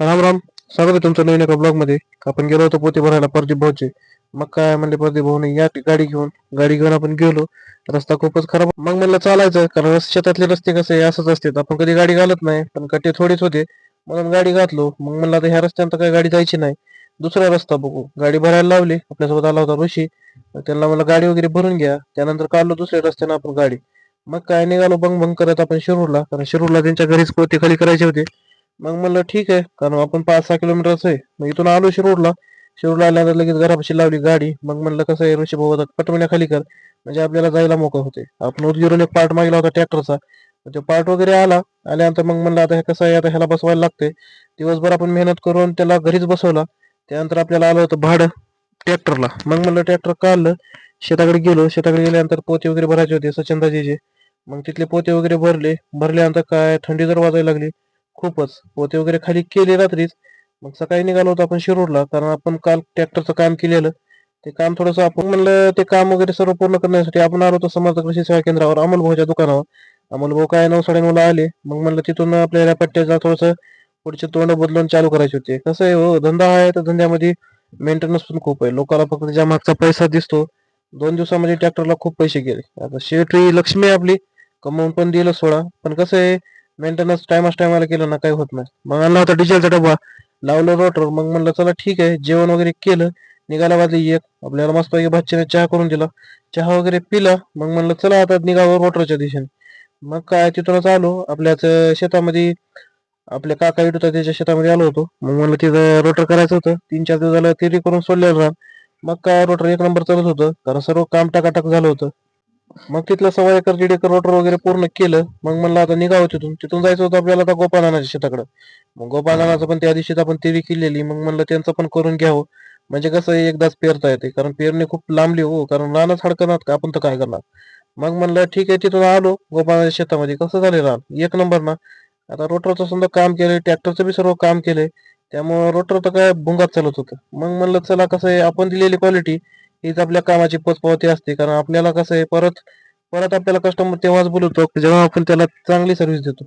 राम राम. स्वागत आहे तुमचं नवीन एका ब्लॉग मध्ये. आपण गेलो होतो पोते भरायला प्रदीप भाऊचे. मग काय म्हणले प्रदीप भाऊने या गाडी घेऊन आपण गेलो. रस्ता खूपच खराब. मग म्हणलं चालायचं, कारण शेतातले रस्ते कसे असंच असतात. आपण कधी गाडी घालत नाही, पण कट्टे थोडेच होते म्हणून गाडी घातलो. मग म्हणलं आता ह्या रस्त्यानं तर काही गाडी जायची नाही, दुसरा रस्ता बघू. गाडी भरायला लावली. आपल्यासोबत आला होता ऋषी. मग त्यांना मला गाडी वगैरे भरून घ्या. त्यानंतर काढलो दुसऱ्या रस्त्यानं आपण गाडी. मग काय निघालो बंग बंग करत आपण शिरूरला, कारण शिरूरला त्यांच्या घरीच पोते खाली करायचे होते. मग म्हणलं ठीक आहे, कारण आपण 5-6 किलोमीटरच आहे. मग इथून आलो शिरूरला. शिरूरला आल्यानंतर लगेच घरापाशी लावली गाडी. मग म्हणलं कसं आहे, ऋषी भाऊ पटवण्या खाली कर, म्हणजे आपल्याला जायला मोकळ होते. आपण उदगीरून एक पार्ट मागला होता ट्रॅक्टरचा, तो पार्ट वगैरे आल्यानंतर मग म्हणलं आता हे कसं आहे, आता ह्याला बसवायला लागते. दिवसभर आपण मेहनत करून त्याला घरीच बसवला. त्यानंतर आपल्याला आलं होतं भाडं ट्रॅक्टरला. मग म्हणलं ट्रॅक्टर काढलं, शेताकडे गेलो. शेताकडे गेल्यानंतर पोते वगैरे भरायचे होते सचिनदाजीचे. मग तिथले पोते वगैरे भरल्यानंतर काय थंडी जर वाजायला लागली खूपच. पोते वगैरे खाली केले रात्रीच. मग सकाळी निघालो होतो आपण शिरूरला, कारण आपण काल ट्रॅक्टरचं काम केलेलं. ते काम थोडंसं आपण म्हणलं ते काम वगैरे सर्व पूर्ण करण्यासाठी आपण आलो होतो समर्थ कृषी सेवा केंद्रावर, अमोल भाऊच्या दुकानावर. अमोल भाऊ काय 9-9:30 आले. मग म्हणलं तिथून आपल्याला पट्ट्याचा थोडंसं पुढचे तोंड बदलून चालू करायचे होते. कसं आहे हो, धंदा आहे तर धंद्यामध्ये मेंटेनन्स पण खूप आहे. लोकांना फक्त त्याच्या मागचा पैसा दिसतो. 2 दिवसामध्ये ट्रॅक्टरला खूप पैसे गेले. आता शेवटी लक्ष्मी आहे आपली, कमवून पण दिलं सोडा. पण कसं आहे, मेंटेनन्स टायमाला केलं ना काही होत नाही. मग आणला होता डिझेलचा डबा, लावलं रोटर. मग म्हणलं चला ठीक आहे, जेवण वगैरे केलं. निघायला वाजली एक. आपल्याला मस्तपैकी भाच्याने चहा करून दिला. चहा वगैरे पिला. मग म्हणलं चला आता निघावं रोटरच्या दिशेने. मग काय तिथूनच आलो आपल्याच शेतामध्ये. आपल्या काका येत होता त्याच्या शेतामध्ये आलो होतो. मग म्हणलं तिथं रोटर करायचं होतं. 3-4 दिवस झालं ते करून सोडलेलं रान. मग काय रोटर एक नंबर चालत होतं, कारण सर्व काम टाकाटाक झालं होतं. मग तिथलं 1.25 एकर 1.5 एकर रोटर वगैरे पूर्ण केलं. मग म्हणलं आता निघावं तिथून. तिथून जायचं होतं आपल्याला आता गोपाळनानाच्या शेताकडं. मग गोपाळनानाचं पण त्या दिवशीच आपण तेरी केलेली. मग म्हणलं त्यांचं पण करून घ्यावं, म्हणजे कसं आहे एकदाच पेरता येते. कारण पेरणी खूप लांबली हो, कारण रानच हडकणार का आपण तर काय करणार. मग म्हणलं ठीक आहे, तिथून आलो गोपाळनाच्या शेतामध्ये. कसं झाले रान एक नंबर ना. आता रोटरचं समजा काम केलंय, ट्रॅक्टरचं बी सर्व काम केलंय. त्यामुळे रोटर तर काय भुंगात चालत होतं. मग म्हणलं चला कसं आहे, आपण दिलेली क्वालिटी हीच आपल्या कामाची पोचपावती असते. कारण आपल्याला कसं आहे, परत परत आपल्याला कस्टमर तेव्हाच बोलवतो जेव्हा आपण त्याला चांगली सर्व्हिस देतो.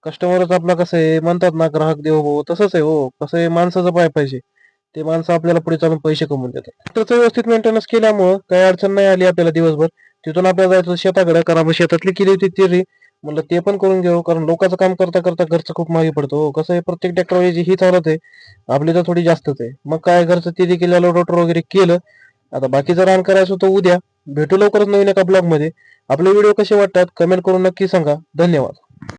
कस्टमरच आपला कसं आहे म्हणतात ना, ग्राहक देवो भव, तसंच आहे हो. कसं आहे, माणसाचं पाय पाहिजे, ते माणसं आपल्याला पुढे चालून पैसे कमवून देतात. त्याचं व्यवस्थित मेंटेनन्स केल्यामुळं काही अडचण नाही आली आपल्याला दिवसभर. तिथून आपल्याला जायचं शेताकडे, कारण आपण शेतातली केली होती तेरी. म्हणलं ते पण करून घेऊ, कारण लोकांचं काम करता करता घरचं खूप मागे पडतो हो. कसं आहे, प्रत्येक ट्रॅक्टरची ही चालत आहे, आपली तर थोडी जास्तच आहे. मग काय घरचं तेरी केलेलं, रोटर वगैरे केलं. आता बाकीचं रान करायचं होतं उद्या. भेटू लवकरच नवीन एका ब्लॉग मध्ये. आपले व्हिडिओ कसे वाटतात कमेंट करून नक्की सांगा. धन्यवाद.